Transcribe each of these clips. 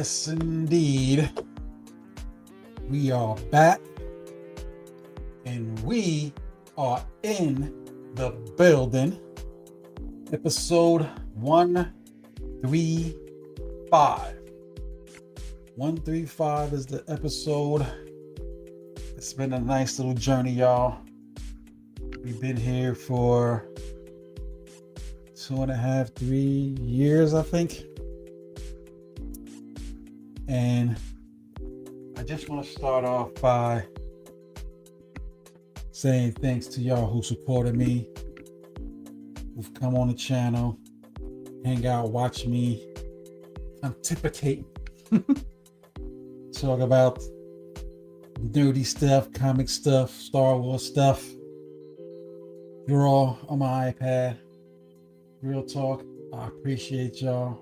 Yes, indeed. We are back and we are in the building. Episode 135. 135 is the episode. It's been a nice little journey, y'all. We've been here for 2.5, 3 years, I think. And I just want to start off by saying thanks to y'all who supported me, who've come on the channel, hang out, watch me pontificate, talk about nerdy stuff, comic stuff, Star Wars stuff, draw on my iPad. Real talk, I appreciate y'all.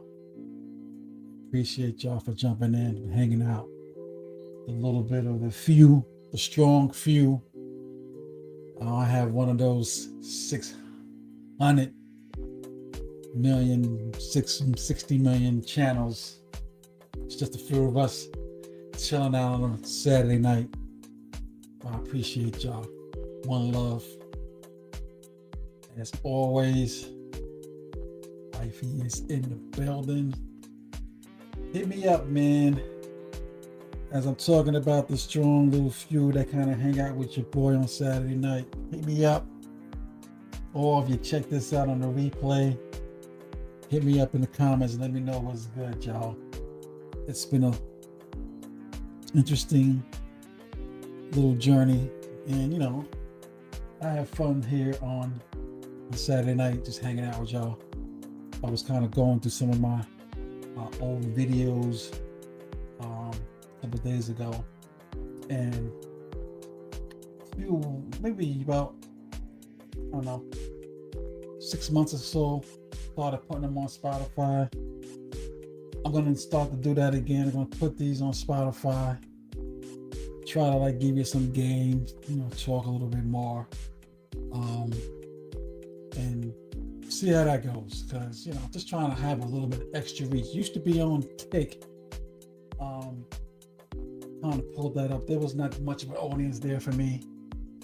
Appreciate y'all for jumping in and hanging out. A little bit of the few, the strong few. I have one of those 600 million, 60 million channels. It's just a few of us chilling out on a Saturday night. I appreciate y'all. One love. As always, wifey is in the building. Hit me up, man. As I'm talking about the strong little few that kind of hang out with your boy on Saturday night. Hit me up. Or if you check this out on the replay, hit me up in the comments and let me know what's good, y'all. It's been a interesting little journey. And, you know, I have fun here on Saturday night just hanging out with y'all. I was kind of going through some of my old videos a couple of days ago, and maybe about, I don't know, 6 months or so, started putting them on Spotify. I'm gonna start to do that again. I'm gonna put these on Spotify, try to like give you some games, you know, talk a little bit more, and see how that goes, because, you know, just trying to have a little bit of extra reach. Used to be on Kick, kind of pulled that up. There was not much of an audience there for me,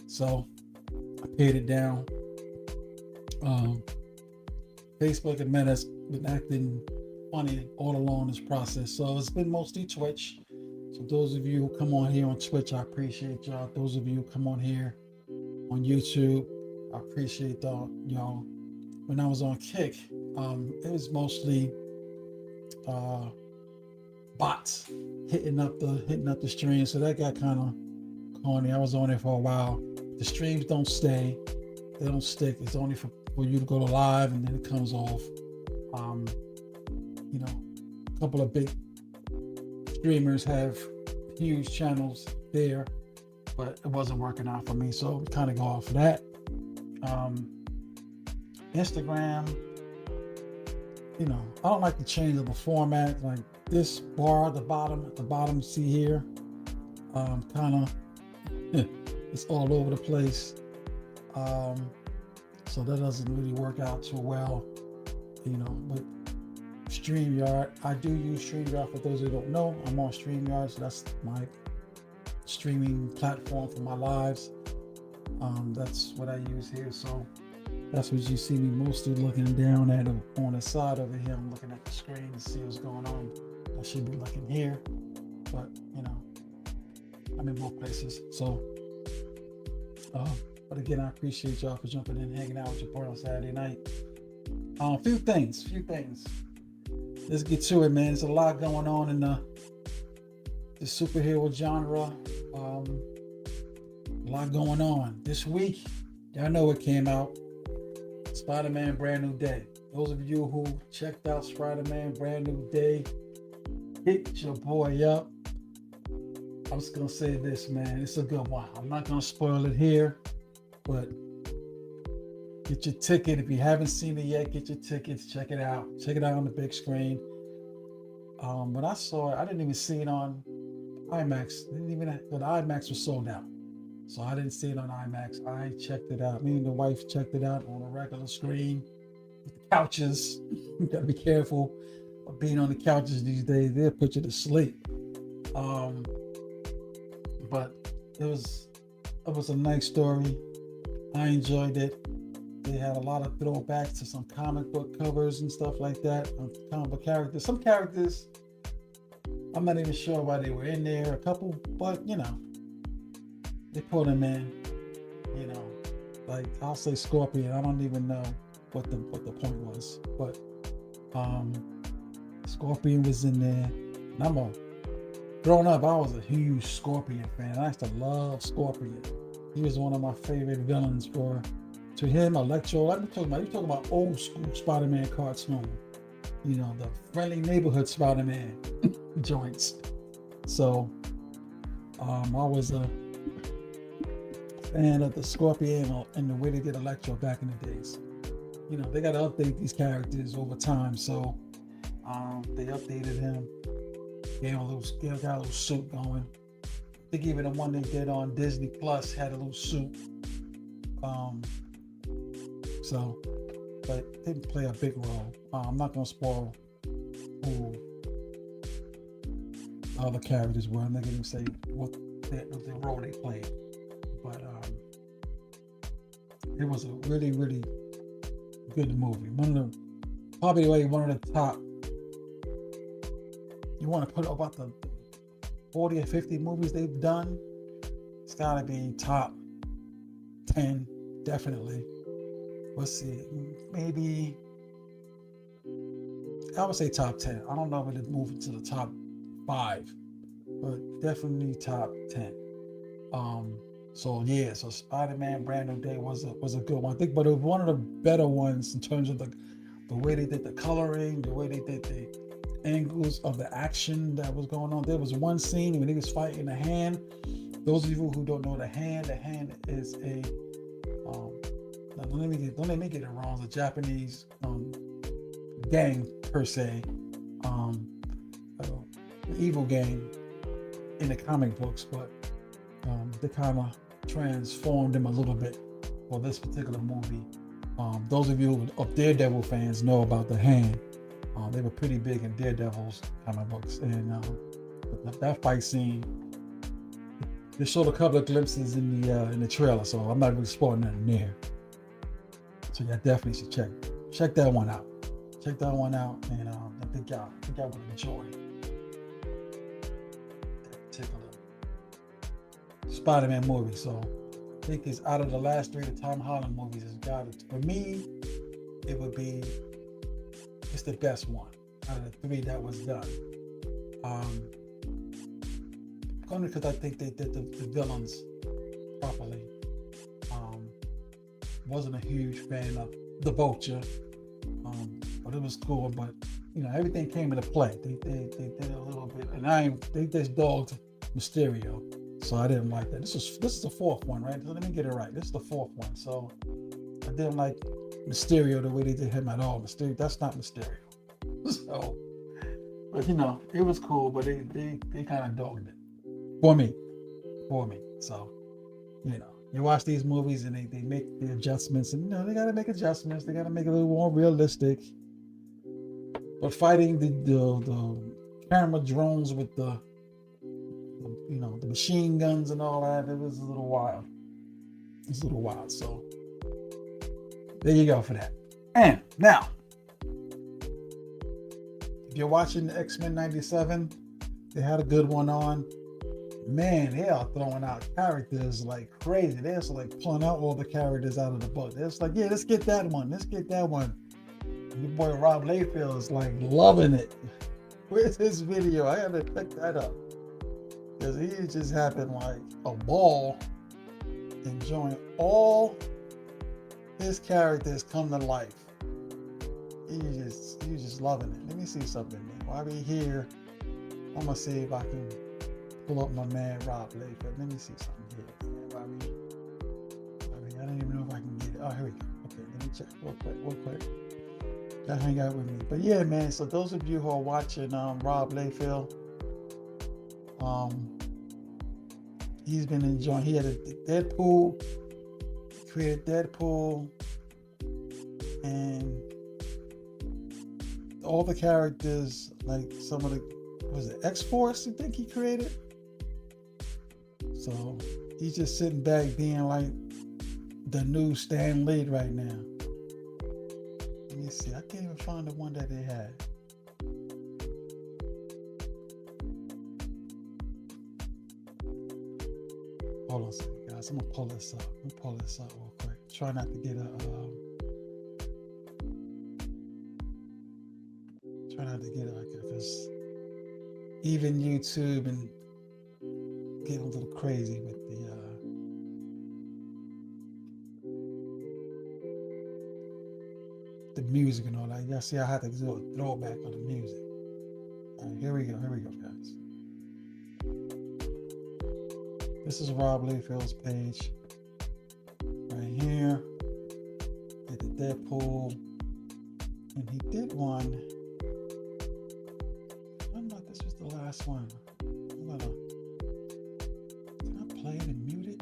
so I paid it down. Facebook and Meta's been acting funny all along this process, so it's been mostly Twitch. So those of you who come on here on Twitch, I appreciate y'all. Those of you who come on here on YouTube, I appreciate y'all. When I was on Kick, it was mostly bots hitting up the stream, so that got kind of corny. I was on there for a while. The streams don't stay, they don't stick. It's only for you to go to live and then it comes off. You know, a couple of big streamers have huge channels there, but it wasn't working out for me, so we kind of go off of that. Instagram, you know, I don't like to change the format. Like this bar at the bottom, see here, kind of, it's all over the place. So that doesn't really work out too well, you know. But StreamYard, I do use StreamYard. For those who don't know, I'm on StreamYard, so that's my streaming platform for my lives. That's what I use here. So that's what you see me mostly looking down at, on the side over here. I'm looking at the screen to see what's going on. I should be looking here, but you know, I'm in both places. So, but again, I appreciate y'all for jumping in, hanging out with your boy on Saturday night. Few things. Let's get to it, man. There's a lot going on in the superhero genre. A lot going on this week. Y'all know it came out. Spider-Man Brand New Day. Those of you who checked out Spider-Man Brand New Day, hit your boy up. I'm just gonna say this, man. It's a good one. I'm not gonna spoil it here, but get your ticket. If you haven't seen it yet, get your tickets. Check it out. Check it out on the big screen. When I saw it, I didn't even see it on IMAX. The IMAX was sold out. So I didn't see it on IMAX. I checked it out. Me and the wife checked it out on a regular screen with the couches. You gotta be careful. being on the couches these days, they'll put you to sleep. But it was a nice story. I enjoyed it. They had a lot of throwbacks to some comic book covers and stuff like that. Comic book characters. Some characters, I'm not even sure why they were in there. A couple, but they put them in. Like I'll say Scorpion. I don't even know what the point was, but Scorpion was in there. And growing up, I was a huge Scorpion fan. I used to love Scorpion. He was one of my favorite villains. To him, Electro. You're talking about old school Spider-Man cartoon. The friendly neighborhood Spider-Man joints. So I was a fan of the Scorpion and the way they did Electro back in the days. They got to update these characters over time. So they updated him. Got a little suit going. I think even the one they did on Disney Plus had a little suit. But didn't play a big role. I'm not gonna spoil who all the characters were. I'm not gonna say what the role they played. But it was a really, really good movie. Probably one of the top. You want to put about the 40 or 50 movies they've done? It's got to be top 10, definitely. Let's see, maybe I would say top 10. I don't know if it moved to the top 5, but definitely top 10. So Spider-Man Brand New Day was a good one. I think, but it was one of the better ones in terms of the way they did the coloring, the way they did the angles of the action that was going on. There was one scene when he was fighting a hand. Those of you who don't know the hand is a don't let me get it wrong. It's a Japanese gang per se, evil gang in the comic books, but they kind of transformed him a little bit for this particular movie. Those of you of Daredevil fans know about the hand. They were pretty big in Daredevil's comic books, and that fight scene. They showed a couple of glimpses in the trailer, so I'm not really spoiling nothing there. So yeah, definitely should check that one out. Check that one out, and I think y'all will enjoy that particular Spider-Man movie. So I think it's out of the last 3 the Tom Holland movies. For me, it's the best one out of the 3 that was done. Only because I think they did the villains properly. Wasn't a huge fan of the Vulture, but it was cool. But everything came into play. They did a little bit, and they just dogged Mysterio, so I didn't like that. This is the 4th one, right? So let me get it right. This is the 4th one, so I didn't like Mysterio the way they did him at all. That's not Mysterio. So, but it was cool. But they kind of dogged it for me. So, you watch these movies and they make the adjustments, and they got to make adjustments. They got to make it a little more realistic. But fighting the camera drones with the machine guns and all that, it was a little wild. So there you go for that. And now, if you're watching the X-Men 97, they had a good one on. Man, they are throwing out characters like crazy. They're just like pulling out all the characters out of the book. They're just like, yeah, let's get that one. And your boy Rob Liefeld is like loving it. Where's his video? I gotta pick that up. Because he just having like a ball, enjoying all his characters come to life. He's just loving it. Let me see something, man. While we here, I'm gonna see if I can pull up my man Rob Liefeld. Let me see something here. I don't even know if I can get it. Oh, here we go. Okay, let me check real quick. Y'all hang out with me. But yeah, man, so those of you who are watching Rob Liefeld, he's been enjoying. He had a Deadpool, created Deadpool, and all the characters, like some of the, was it X-Force, you think he created? So he's just sitting back being like the new Stan Lee right now. Let me see, I can't even find the one that they had. Hold on a second, guys. I'm gonna pull this up. Let me pull this up real quick. Try not to get a because even YouTube and get a little crazy with the music and all that. Y'all see, I had to do a throwback on the music. All right, here we go, guys. This is Rob Liefeld's page right here. Did the Deadpool, and he did one. I don't know if this was the last one. Can I play it and mute it?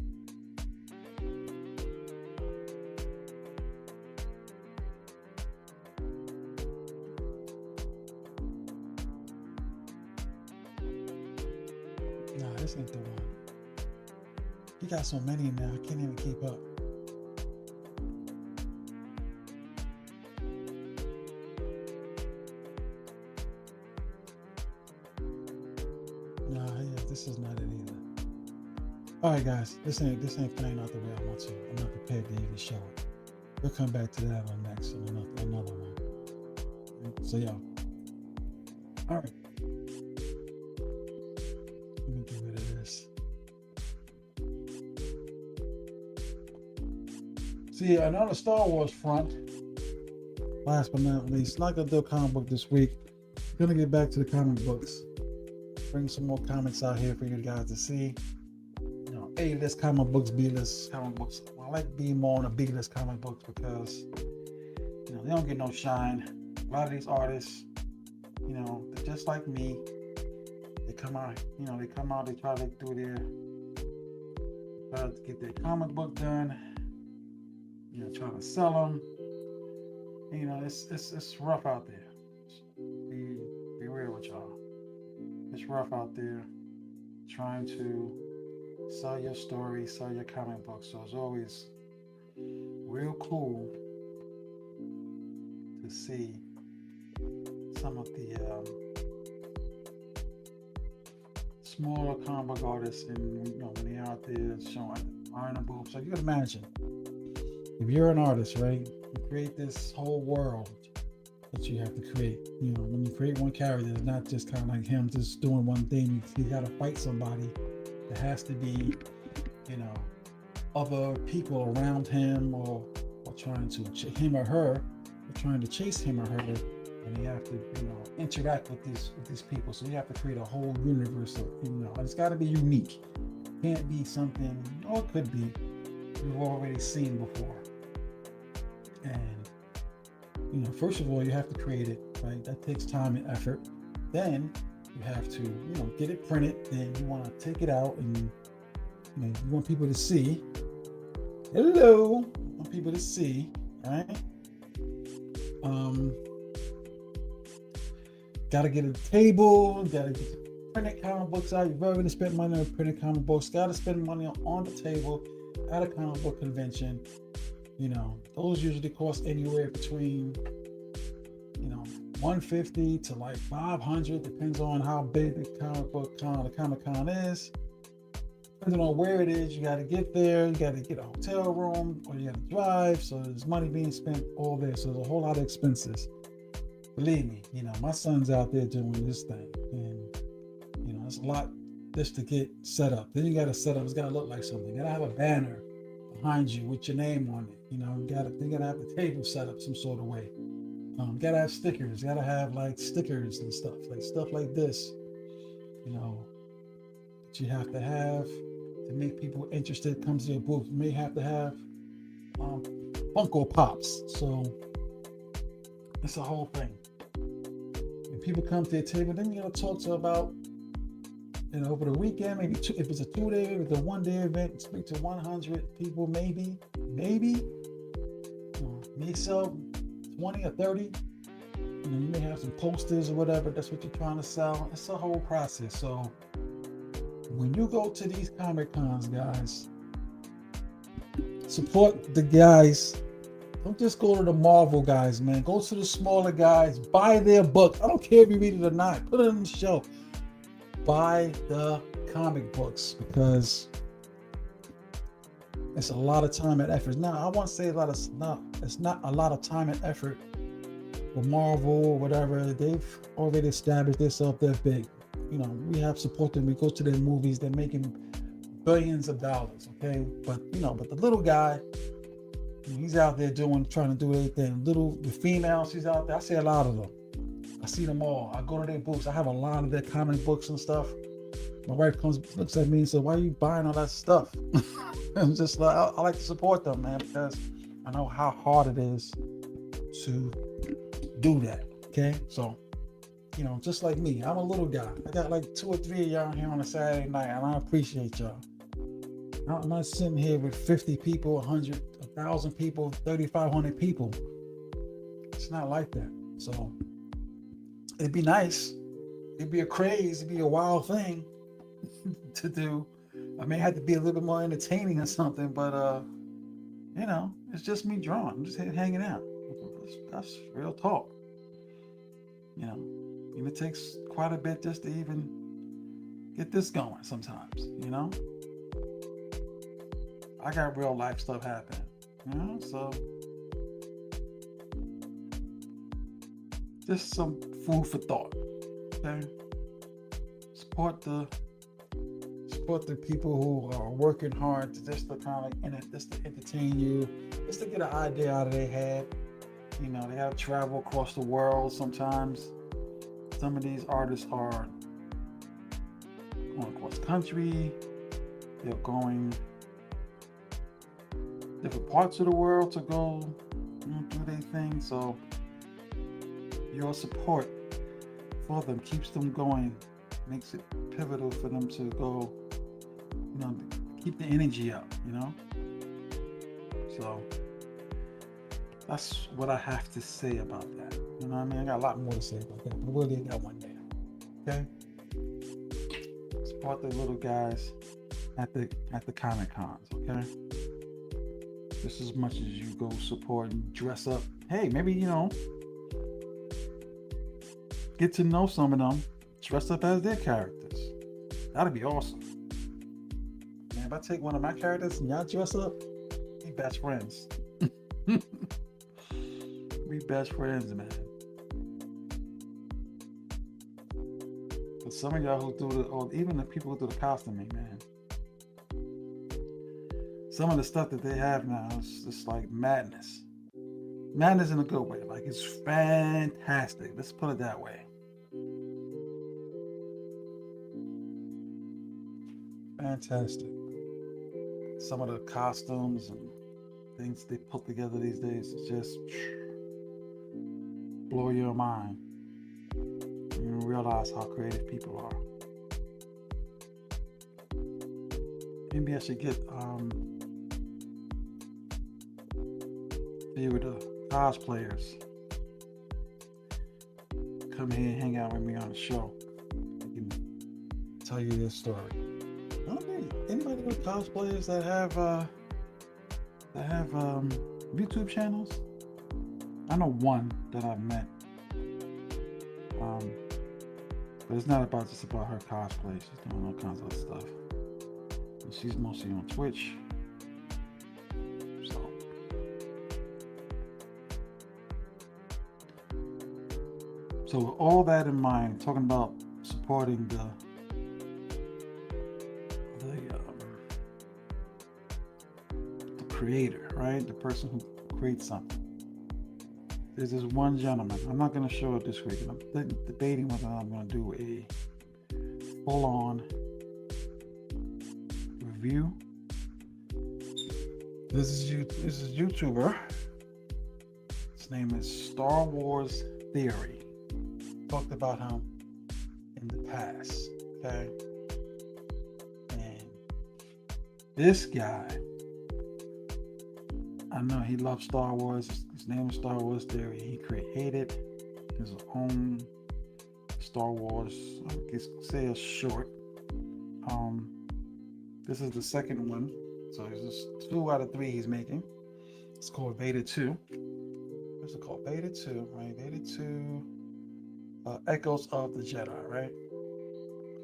Nah, this ain't the one. He got so many now, I can't even keep up. Nah, yeah, this is not it either. All right, guys, this ain't playing out the way I want to. I'm not prepared to even show it. We'll come back to that one next, another one. So yeah. All right. Let me get rid of this. See, another Star Wars front. Last but not least, not gonna do a comic book this week. Gonna get back to the comic books. Bring some more comics out here for you guys to see. You know, A-list comic books, B-list comic books. I like being more on the B-list comic books because, you know, they don't get no shine. A lot of these artists, you know, they're just like me. They come out, they try to get their comic book done. You know, trying to sell them. And, you know, it's rough out there. Be real with y'all. It's rough out there trying to sell your story, sell your comic book. So it's always real cool to see some of the smaller comic book artists, and you know, when they're out there showing iron and boobs. So you can imagine, if you're an artist, right, you create this whole world that you have to create. You know, when you create one character, it's not just kind of like him just doing one thing. You got to fight somebody. There has to be, you know, other people around him or trying to him or her, or trying to chase him or her, and you have to, you know, interact with these people. So you have to create a whole universe of, you know, and it's got to be unique. It can't be something, or it could be, you've already seen before. And you know, first of all, you have to create it, right? That takes time and effort. Then you have to, you know, get it printed. Then you want to take it out, and you know, you want people to see. Hello, you want people to see, right? Got to get a table. Got to get the printed comic books out. You've already spent money on printed comic books. Got to spend money on the table at a comic book convention. You know, those usually cost anywhere between, you know, $150 to like $500, depends on how big the comic book con, the Comic Con is. Depending on where it is, you got to get there, you got to get a hotel room, or you got to drive. So there's money being spent all there. So there's a whole lot of expenses. Believe me, you know, my son's out there doing this thing, and you know, it's a lot just to get set up. Then you got to set up. It's got to look like something. You got to have a banner behind you with your name on it. You know, you gotta have the table set up some sort of way. You gotta have stickers. You gotta have like stickers and stuff like this. You know, that you have to make people interested. Come to your booth. You may have to have Funko Pops. So it's a whole thing. When people come to your table, then you gotta talk to about, you know, over the weekend, maybe if it's a 2-day, if it's a 1-day event, speak to 100 people, maybe. May sell 20 or 30. You know, you may have some posters or whatever. That's what you're trying to sell. It's a whole process. So when you go to these Comic Cons, guys, support the guys. Don't just go to the Marvel guys, man. Go to the smaller guys. Buy their books. I don't care if you read it or not. Put it on the shelf. Buy the comic books because it's a lot of time and effort. Now, I won't say it's not a lot of time and effort for Marvel or whatever. They've already established themselves. They're big. You know, we have support them. We go to their movies. They're making billions of dollars. Okay, but the little guy, he's out there trying to do everything. The females, she's out there. I see a lot of them. I see them all. I go to their books. I have a lot of their comic books and stuff. My wife looks at me and says, "Why are you buying all that stuff?" I'm just like, I like to support them, man, because I know how hard it is to do that. Okay, so just like me, I'm a little guy. I got like 2 or 3 of y'all here on a Saturday night, and I appreciate y'all. I'm not sitting here with 50 people, 100, 1,000 people, 3,500 people. It's not like that. So it'd be nice. It'd be a craze. It'd be a wild thing to do. I may have to be a little bit more entertaining or something, but it's just me drawing. I'm just hanging out. That's real talk. And it takes quite a bit just to even get this going sometimes, I got real life stuff happening, so just some food for thought. Okay, support the people who are working hard to just to entertain you, just to get an idea out of their head. They have to travel across the world sometimes. Some of these artists are going across the country. They're going different parts of the world to go do their thing. So your support for them keeps them going, makes it pivotal for them to go, keep the energy up, So that's what I have to say about that. You know what I mean? I got a lot more to say about that, but we'll leave that one day. Okay? Support the little guys at the Comic Cons, okay? Just as much as you go support and dress up. Hey, maybe, get to know some of them, dress up as their characters. That'd be awesome. Man, if I take one of my characters and y'all dress up, we best friends. We best friends, man. But some of y'all who do even the people who do the costuming, man. Some of the stuff that they have now is just like madness. Madness in a good way. Like, it's fantastic. Let's put it that way. Fantastic. Some of the costumes and things they put together these days is just blow your mind. You realize how creative people are. Maybe I should get few of the cosplayers come here and hang out with me on the show. I can tell you this story. Anybody with cosplayers that have YouTube channels? I know one that I've met, but it's not just about her cosplay. She's doing all kinds of stuff. And she's mostly on Twitch. So with all that in mind, talking about supporting the creator, right? The person who creates something. There's this one gentleman. I'm not going to show it this week. I'm debating whether I'm going to do a full-on review. This is YouTuber. His name is Star Wars Theory. Talked about him in the past, okay? And this guy, I know he loves Star Wars. His name is Star Wars Theory. He created his own Star Wars, I guess say a short. This is the second one, so this is 2 out of 3 he's making. It's called Beta 2. What's it called? Beta 2, right? Beta 2, Echoes of the Jedi, right?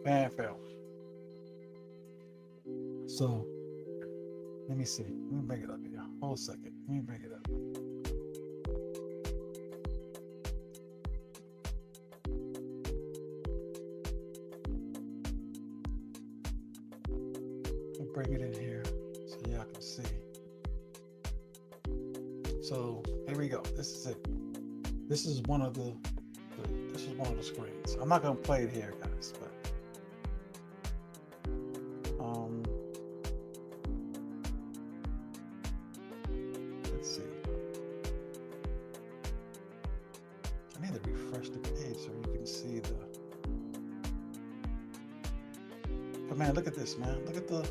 Fanfare. So, let me see. Let me bring it up here. Hold a second. Let me bring it up. Bring it in here so y'all can see. So here we go. This is it. This is one of the screens. I'm not gonna play it here, guys, but let's see. I need to refresh the page so you can see the. But man, look at this, man. Look at the.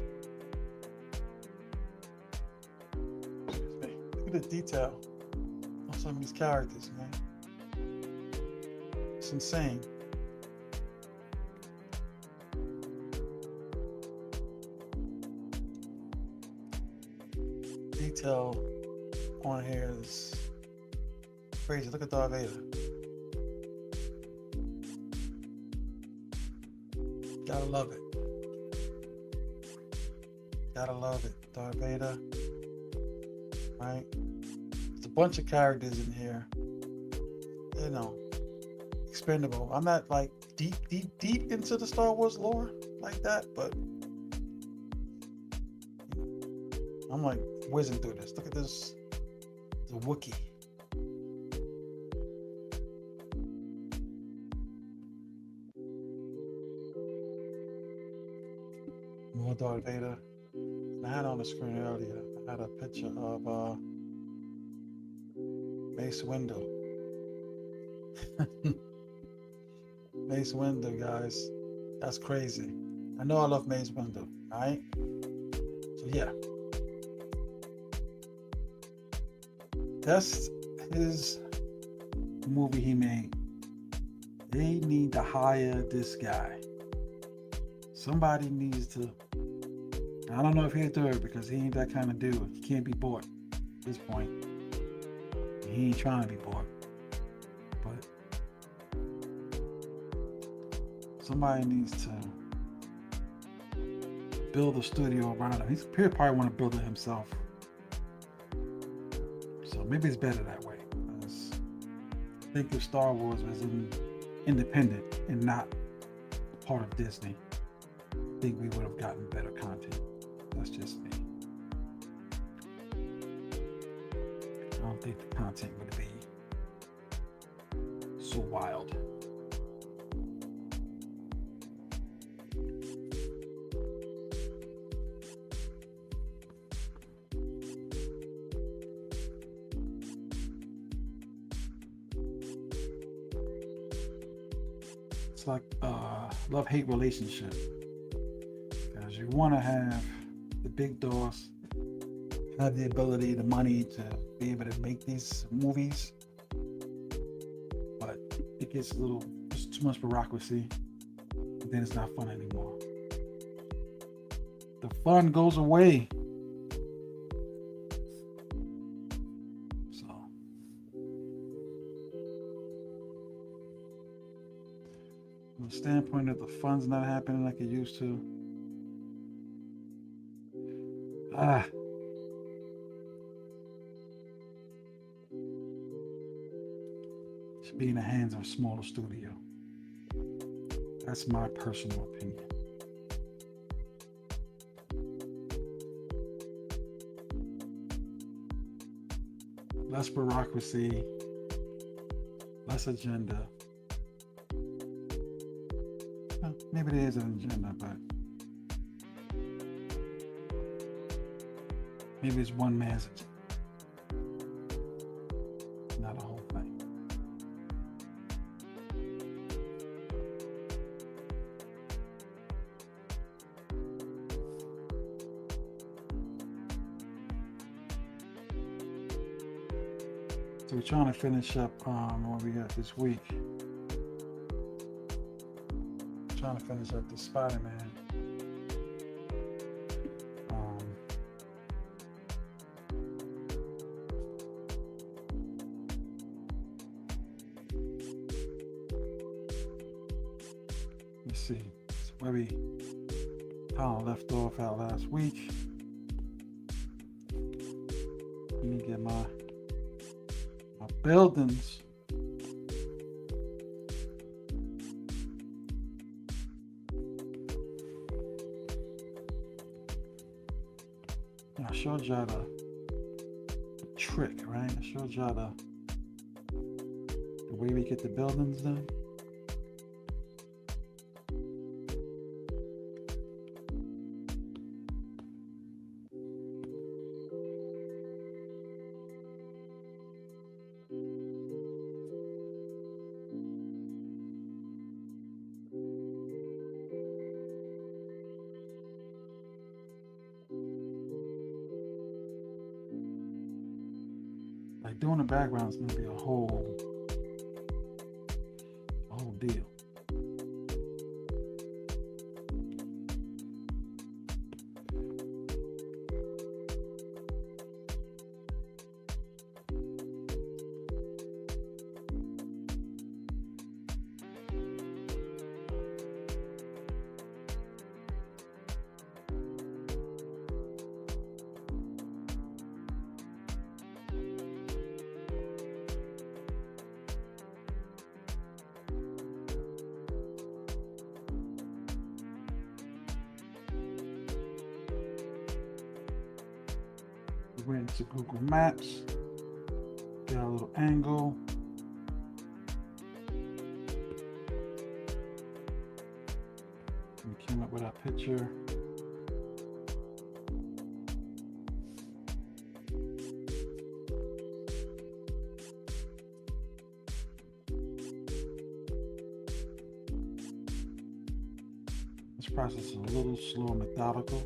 Look at the detail on some of these characters, man. It's insane. Detail on here is crazy. Look at Darth Vader. Gotta love it. Gotta love it. Darth Vader. Right? There's a bunch of characters in here. You know, expendable. I'm not like deep into the Star Wars lore like that, but I'm like whizzing through this. Look at this. The Wookiee. More Darth Vader. I had on the screen earlier. I had a picture of Mace Windu. Mace Windu, guys. That's crazy. I know I love Mace Windu, right? So yeah. That's his movie he made. They need to hire this guy. Somebody needs to. I don't know if he'll do it because he ain't that kind of dude. He can't be bought at this point. He ain't trying to be bought. But somebody needs to build a studio around him. He'll probably want to build it himself. So maybe it's better that way. Because I think if Star Wars was independent and not part of Disney, I think we would have gotten better content. That's just me. I don't think the content would be so wild. It's like a love-hate relationship. Because you want to have the big dogs have the ability, the money to be able to make these movies, but it gets just too much bureaucracy, and then it's not fun anymore. The fun goes away. So from the standpoint of the fun's not happening like it used to, should be in the hands of a smaller studio. That's my personal opinion. Less bureaucracy, less agenda. Well, maybe there is an agenda, but maybe it's one man's agenda, not a whole thing. So we're trying to finish up what we got this week. Trying to finish up the Spider-Man. Let's see. So where we kind of left off out last week. Let me get my buildings. I showed y'all the trick, right? I showed y'all the way we get the buildings done. Like doing the background is going to be a whole deal. Went into Google Maps, got a little angle. We came up with our picture. This process is a little slow and methodical.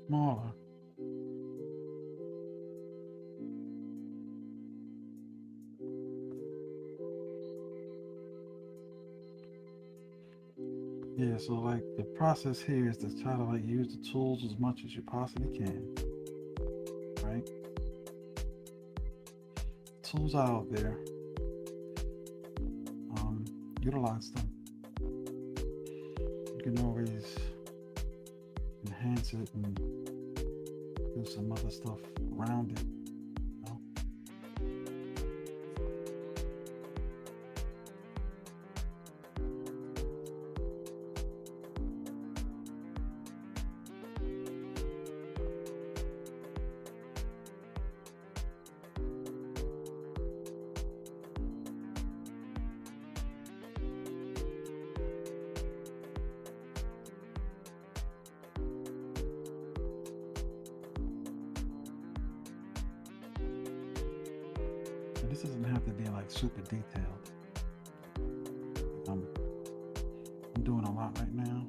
Smaller. Yeah, so like the process here is to try to like use the tools as much as you possibly can, right? Tools are out there. Utilize them. You can always enhance it and do some other stuff around it, you know? This doesn't have to be like super detailed. I'm doing a lot right now.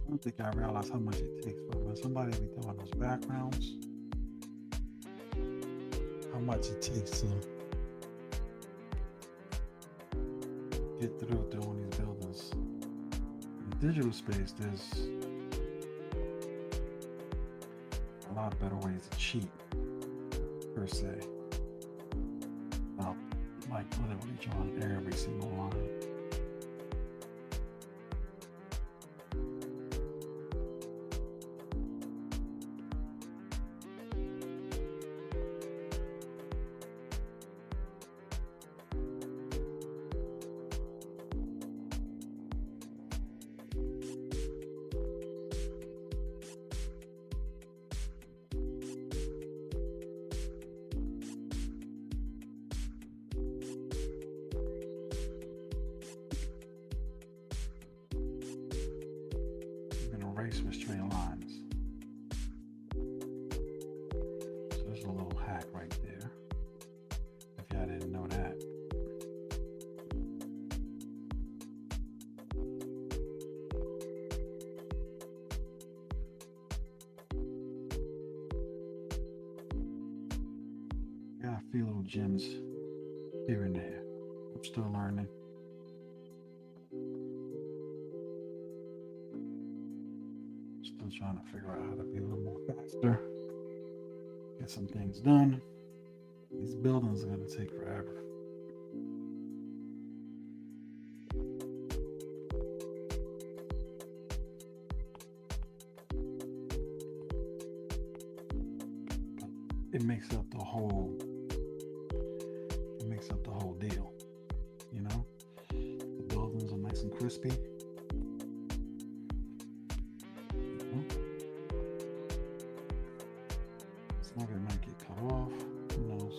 I don't think I realize how much it takes, but when somebody be doing those backgrounds, how much it takes to get through doing these buildings. In the digital space, there's a lot of better ways to cheat, per se. Now, like literally drawing every single line. Erase with straight lines. So there's a little hack right there, if y'all didn't know that. Got a few little gems here and there. I'm still learning. Still trying to figure out how to be a little more faster. Get some things done. These buildings are going to take forever. It makes up the whole. It makes up the whole deal. You know, the buildings are nice and crispy. Some of it might get cut off. Who knows?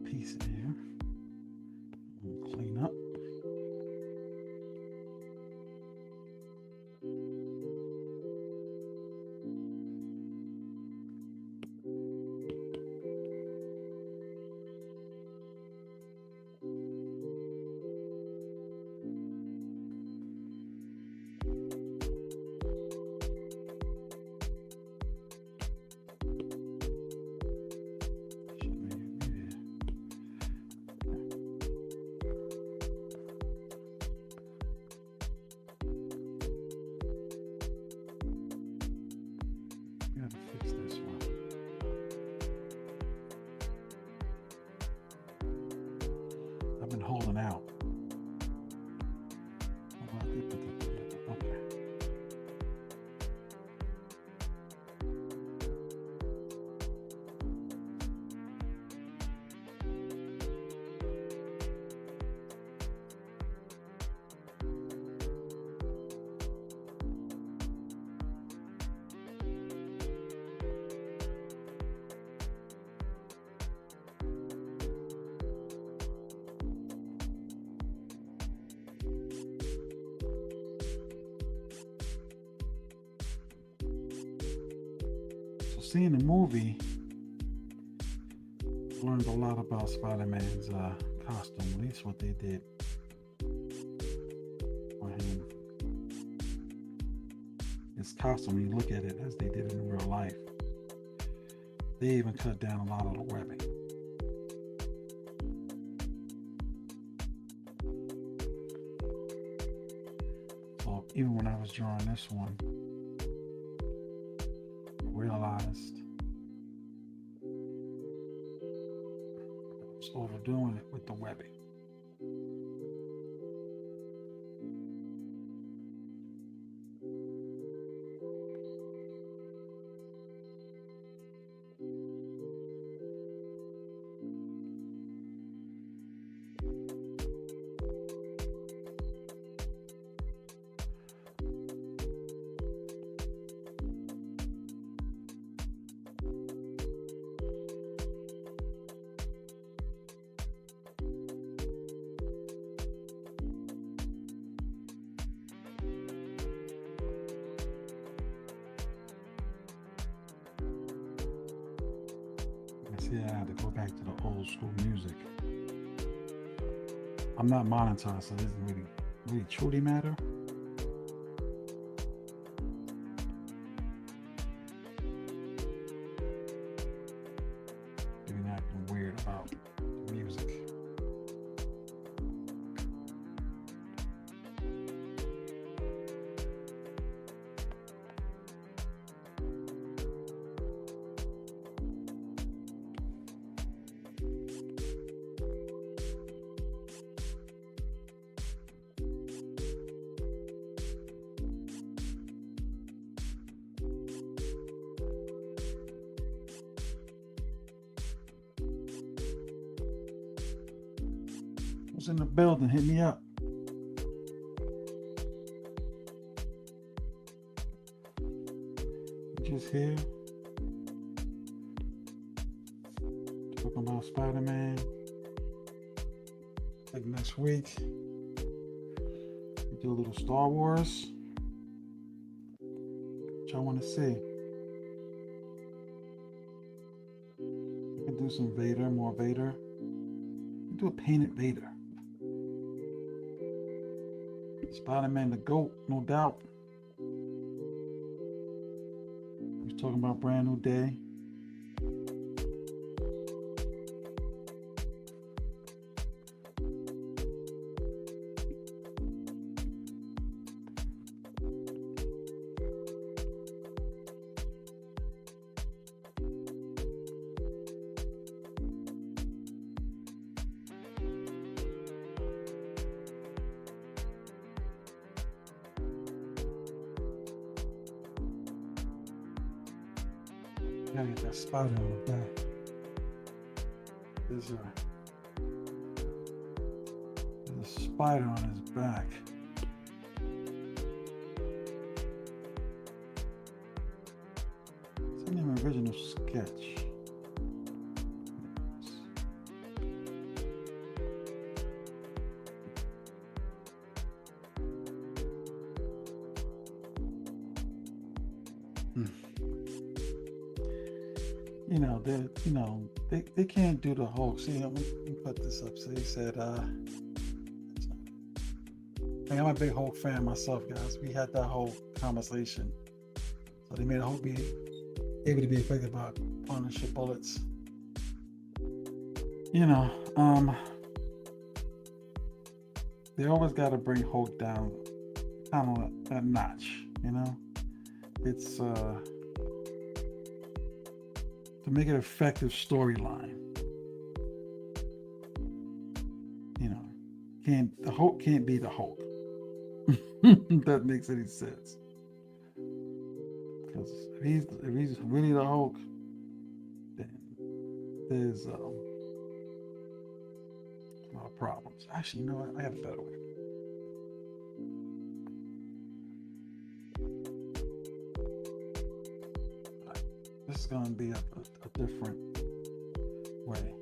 Piece in here. We'll clean up. Fix this one. I've been holding out. Okay. Seeing the movie, learned a lot about Spider-Man's costume, at least what they did for him. His costume, when you look at it as they did it in real life, they even cut down a lot of the webbing. was drawing this one, I realized I was overdoing it with the webbing. See, I had to go back to the old school music. I'm not monetized, so it doesn't really truly matter. Getting acting weird about the music. Who's in the building? Hit me up. Just here talking about Spider-Man. Like next week, we do a little Star Wars. What y'all want to see? We could do some Vader, more Vader. We do a painted Vader. Spider-Man the GOAT, no doubt. He's talking about Brand New Day. Gotta get that spider on the back. There's a spider on his back. It's in the original sketch. They can't do the Hulk. See, let me put this up. So they said, I'm a big Hulk fan myself, guys. We had that whole conversation. So they made Hulk be able to be affected by Punisher bullets. They always got to bring Hulk down kind of a notch, It's to make it an effective storyline. The Hulk can't be the Hulk. If that makes any sense. Because if he's really the Hulk, then there's a lot of problems. Actually, you know what? I have a better way. This is going to be a different way.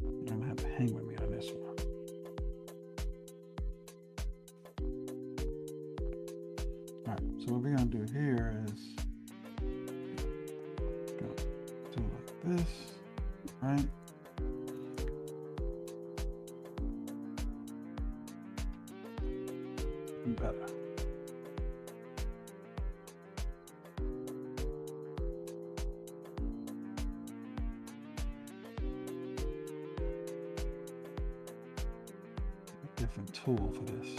You're gonna have to hang with me on this one. Alright, so what we're gonna do here is do like this, right? Better. Different tool for this.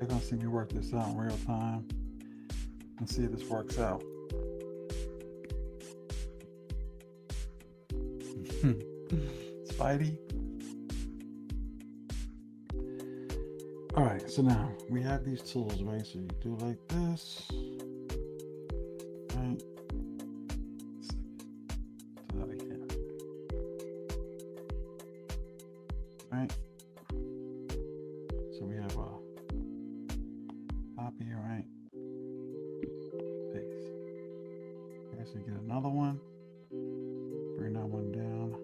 They're gonna see me work this out in real time and see if this works out. Spidey. All right, so now we have these tools, right? So you do like this, right? Do that again, right? So we have a copy, right? Paste. Okay, so you get another one. Bring that one down.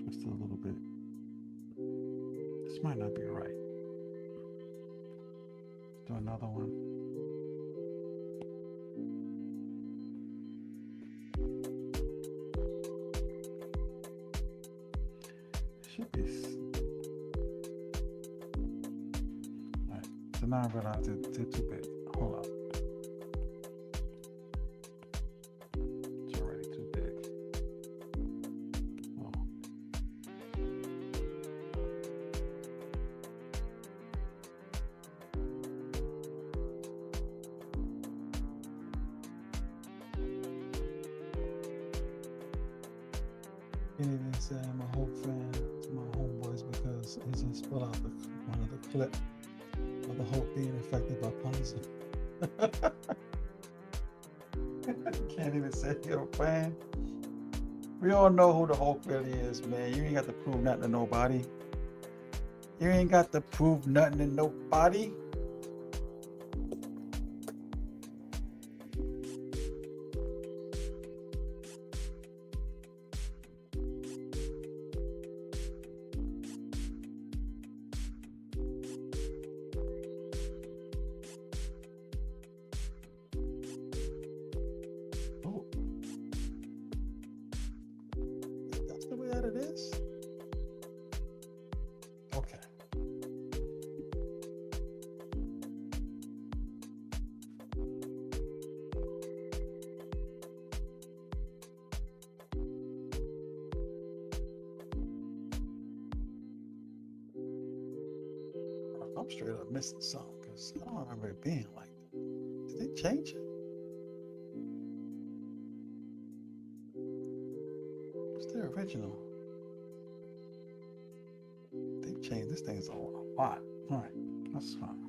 Twist it a little bit. This might not be right. Do another one. Should be. Alright, so now I realize they're too big. Hold up. It's already too big. Oh. Can't even say I'm a Hulk fan to my homeboys because he just spelled out one of the clip of the Hulk being affected by poison. Can't even say you're a fan. We all know who the Hulk really is, man. You ain't got to prove nothing to nobody. You ain't got to prove nothing to nobody. That it is? Okay. I'm straight up missing something because I don't remember it being like that. Did they change it? What's the original? They changed this thing's a lot. All right, that's fine.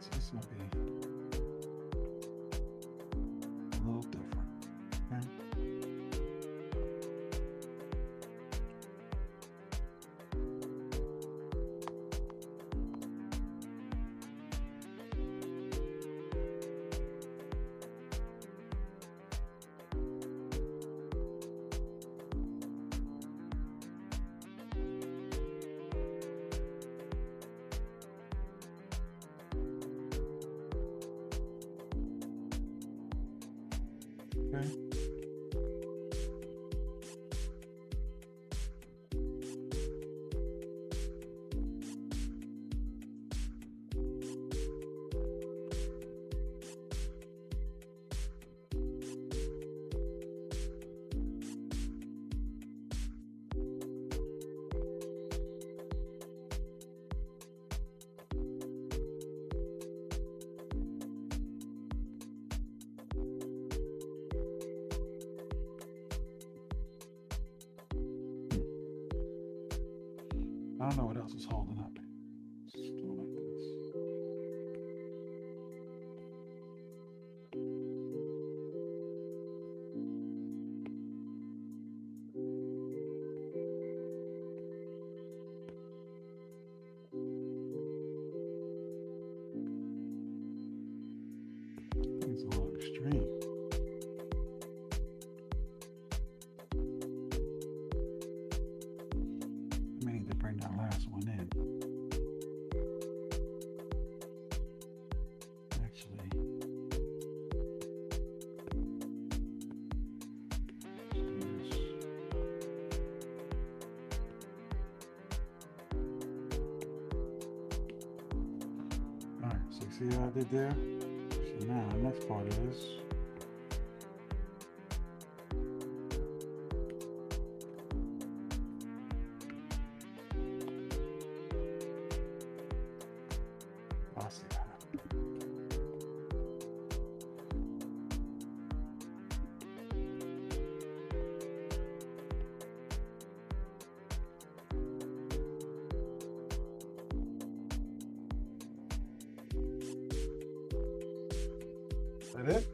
So this will be a little different, okay? Okay. I don't know what else is holding up. Just go like this. It's a little extreme. I may need to bring that last one in. Actually, See how I did there? So now the next part is that it?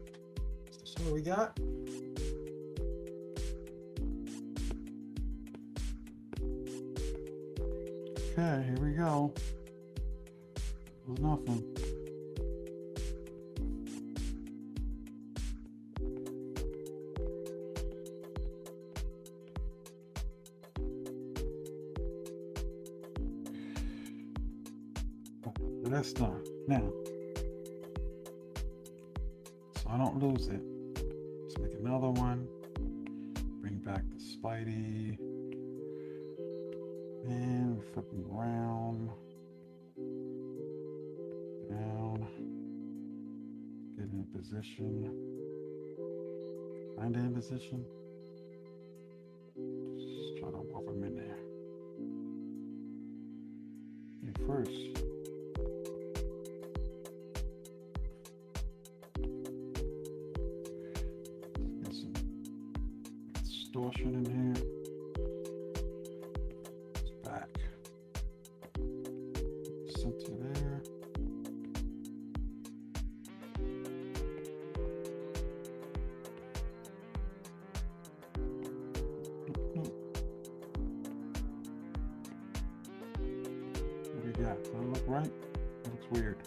That's what we got. Okay, here we go. There's nothing. So that's done. Now, so I don't lose it, let's make another one. Bring back the Spidey. And flip him around. Down. Get in position. Find in position. Just try to whop him in there. And first, get some distortion in here. Back. Center there. What do we got? Does that look right? It looks weird.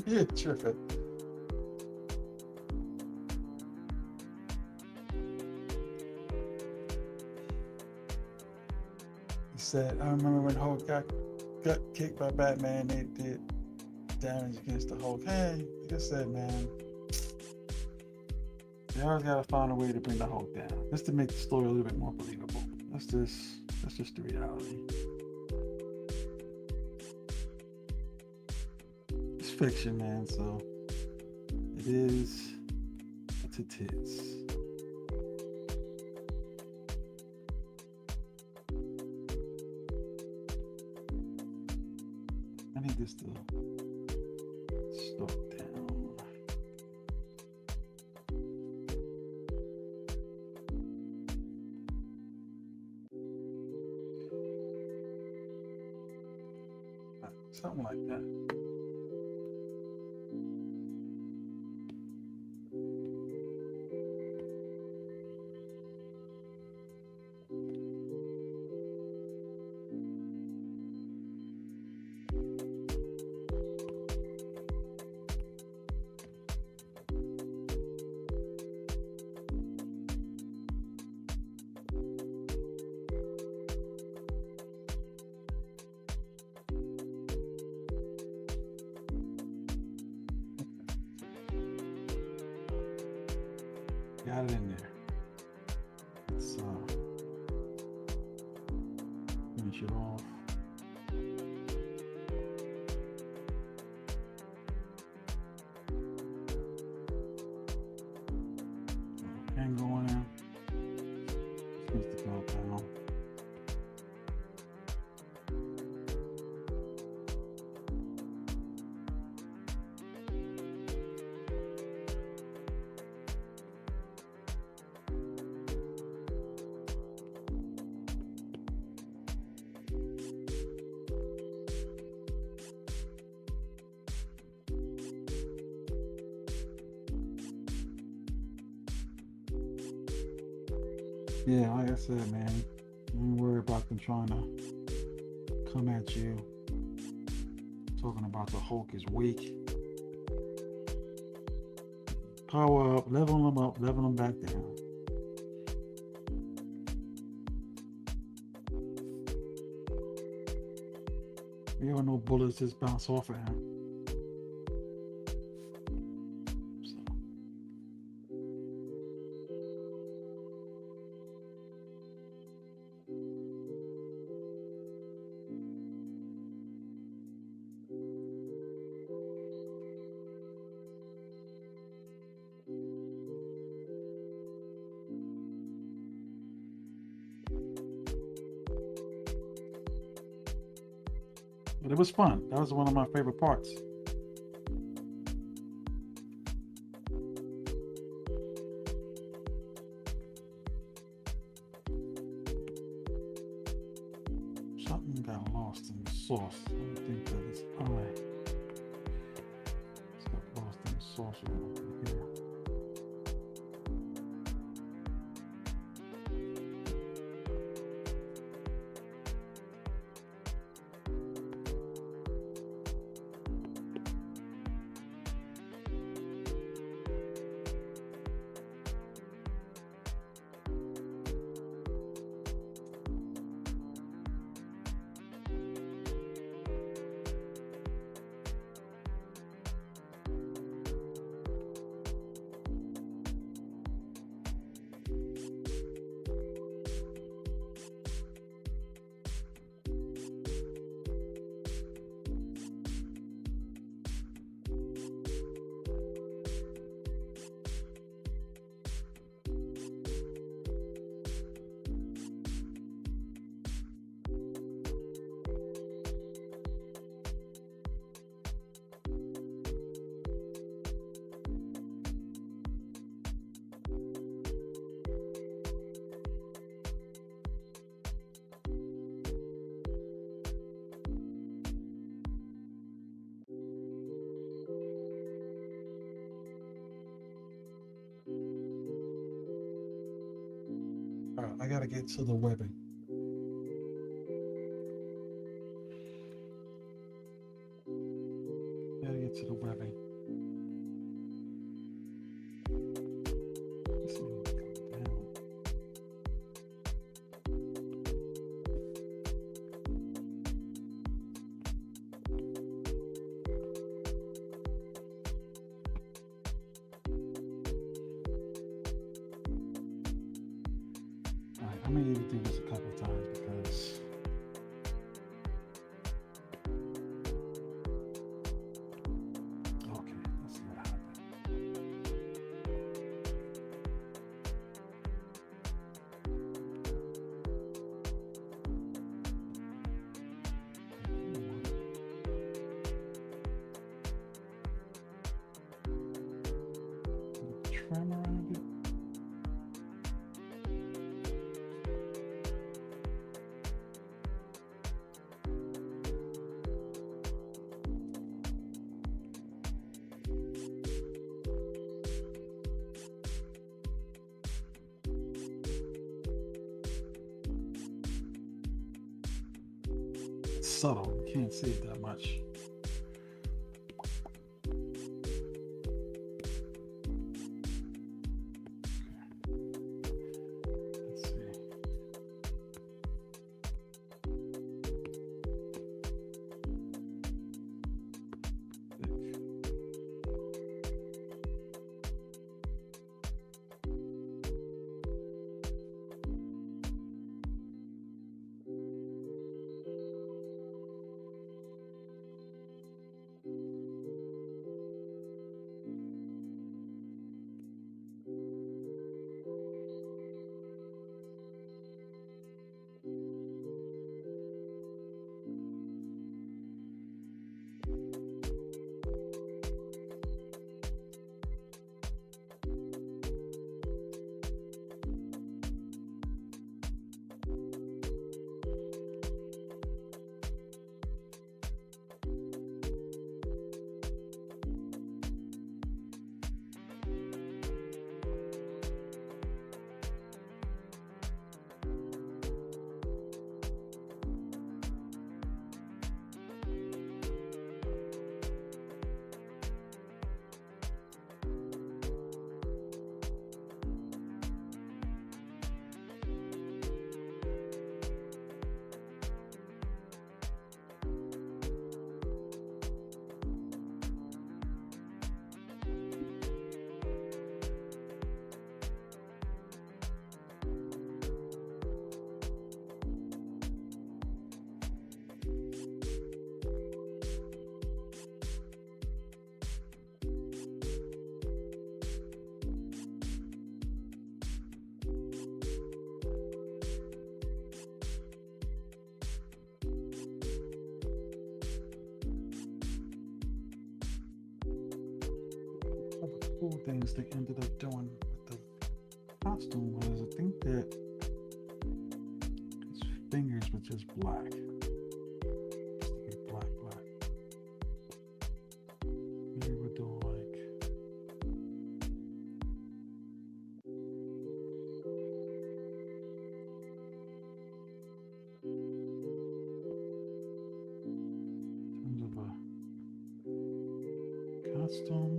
You're tripping. He said, I remember when Hulk got kicked by Batman, they did damage against the Hulk. Hey, like I said, man, they always gotta find a way to bring the Hulk down. Just to make the story a little bit more believable. That's just the reality. Fiction, man, so it is what it is. I need this to stop down. Something like that. Got it in there. Let's finish it off. Pen going in. Needs to go down. Yeah, like I said, man, don't worry about them trying to come at you. Talking about the Hulk is weak. Power up, level them back down. We all know bullets just bounce off of him. But it was fun. That was one of my favorite parts. Something got lost in the sauce. I don't think that is I. It's got lost in the sauce over here. All right, I gotta get to the webbing. Gotta get to the webbing. Let's see if it comes down. All right, I'm gonna need to do this a couple times because okay, let's see what happens. Trim around it. It's subtle, you can't see it that much. Let's see. Thick. cool things they ended up doing with the costume was, I think that his fingers were just black. Just to be black. Maybe we'll do like in terms of a costume.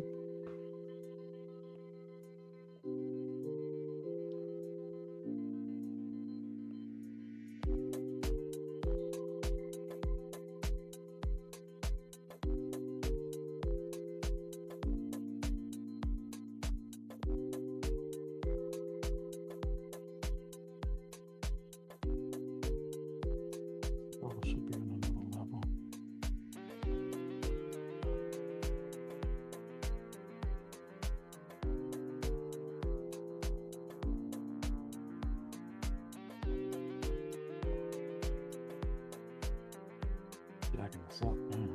Oh, it should be on another level. Jacking this up, man.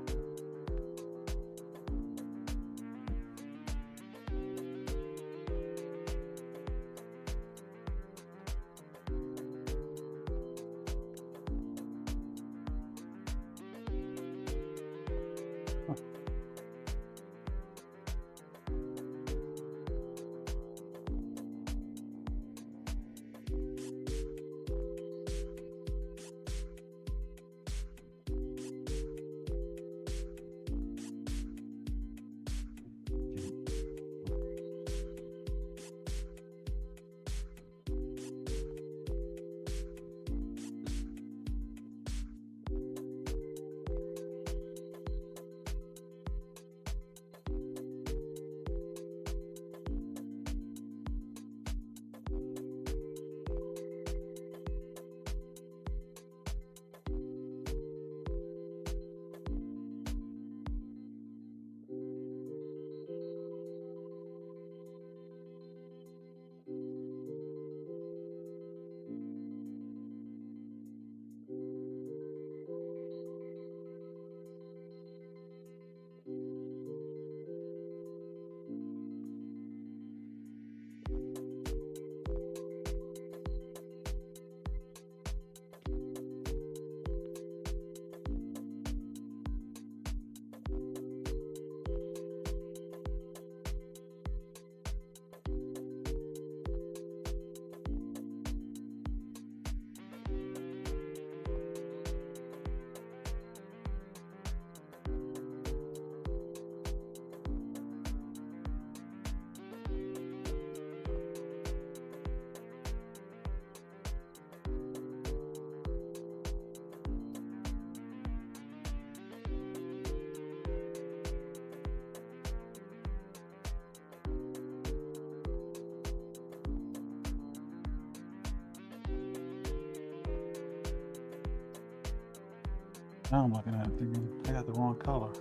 Now I'm looking at it thinking I got the wrong color.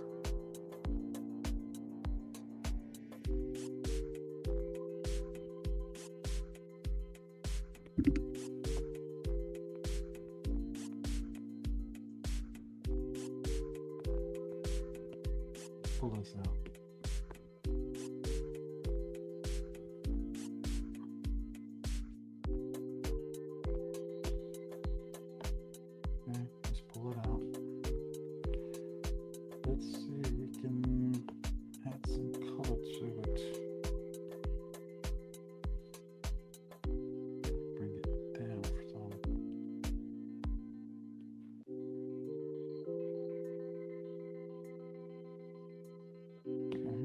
Pull this out. Okay, let's pull it out. Let's see if we can add some color to it. Bring it down some. Okay.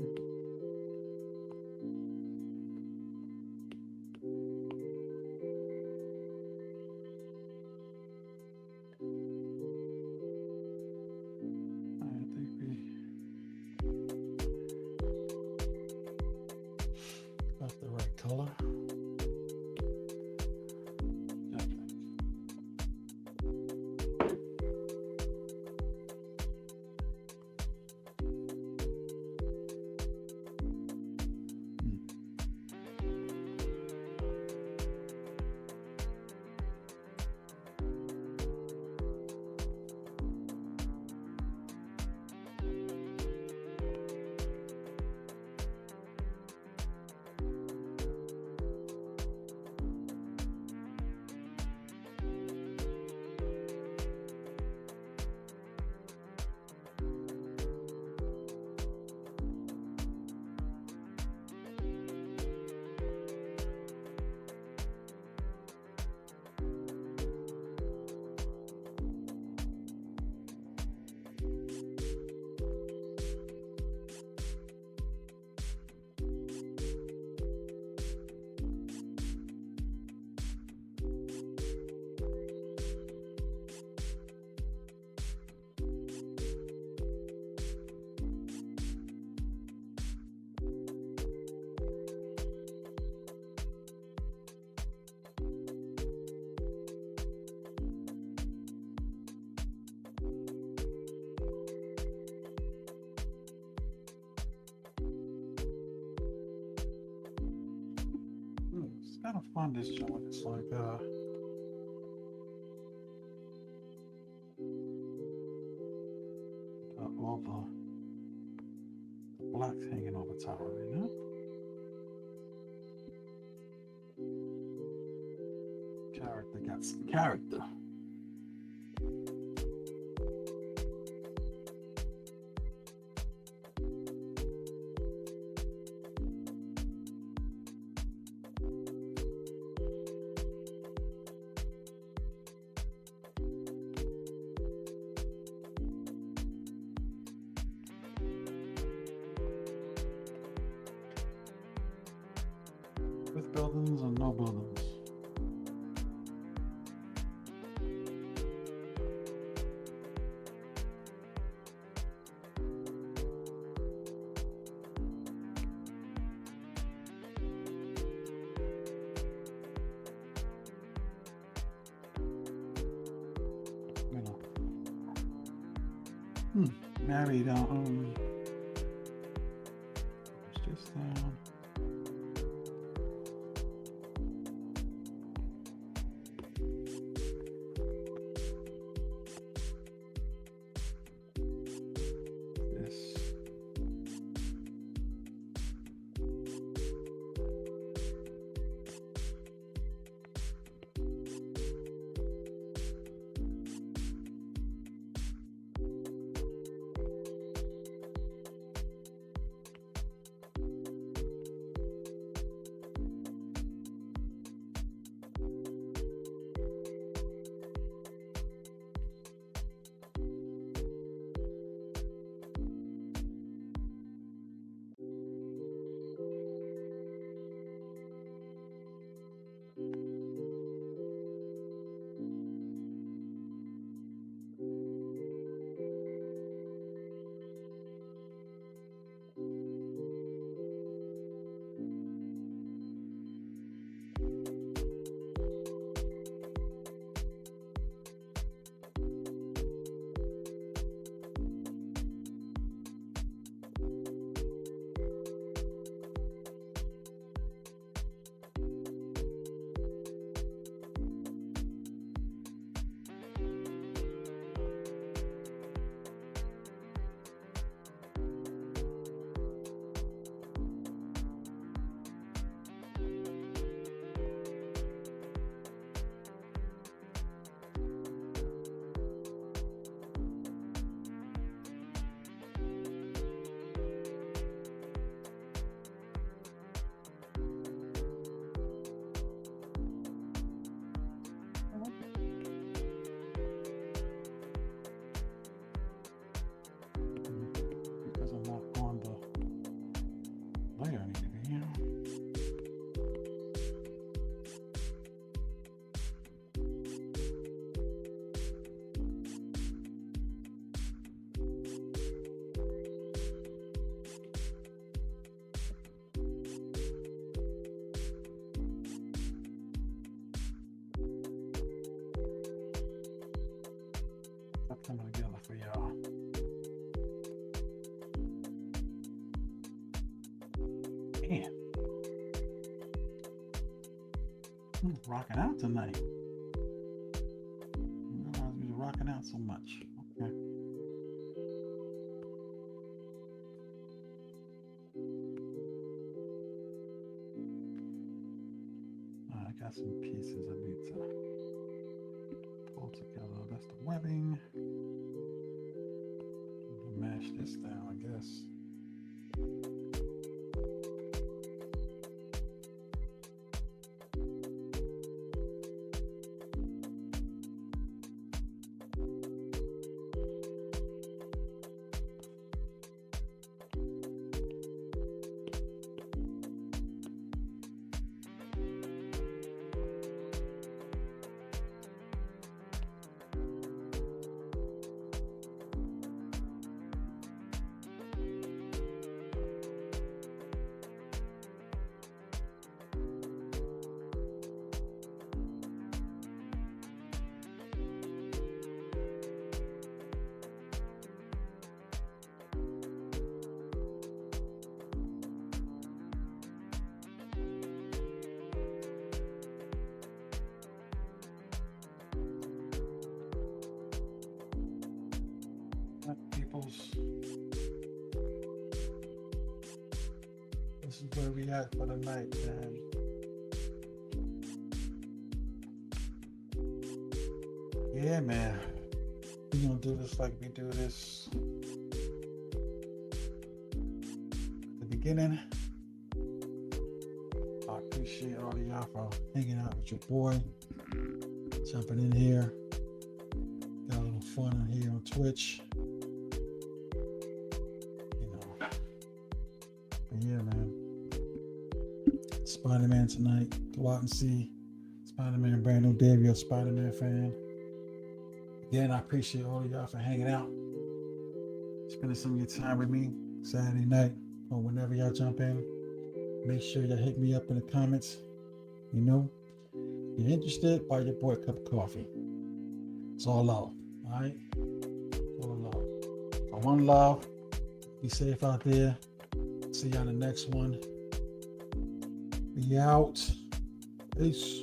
Got the right color. trying to find this joint. It's like all the blacks hanging over top of it, you know? Character got some character. With buildings and no buildings. You know. Married, push this down. Coming together for y'all. Man, I'm rocking out tonight. I didn't realize we were rocking out so much. Okay. I got some pieces I need to pull together. That's the webbing. Mash this down, I guess. peoples. This is where we at for the night, man. Yeah, man. We're gonna do this like we do this at the beginning. I appreciate all of y'all for hanging out with your boy, jumping in here. Got a little fun in here on Twitch. You know. But yeah, man. Spider-Man tonight. Go out and see Spider-Man, brand new debut, Spider-Man fan. Again, I appreciate all of y'all for hanging out, spending some of your time with me Saturday night or whenever y'all jump in. Make sure y'all hit me up in the comments. You know, if you're interested, buy your boy a cup of coffee. It's all love, all right? It's all love. So one love. Be safe out there. See y'all in the next one. Be out. Peace.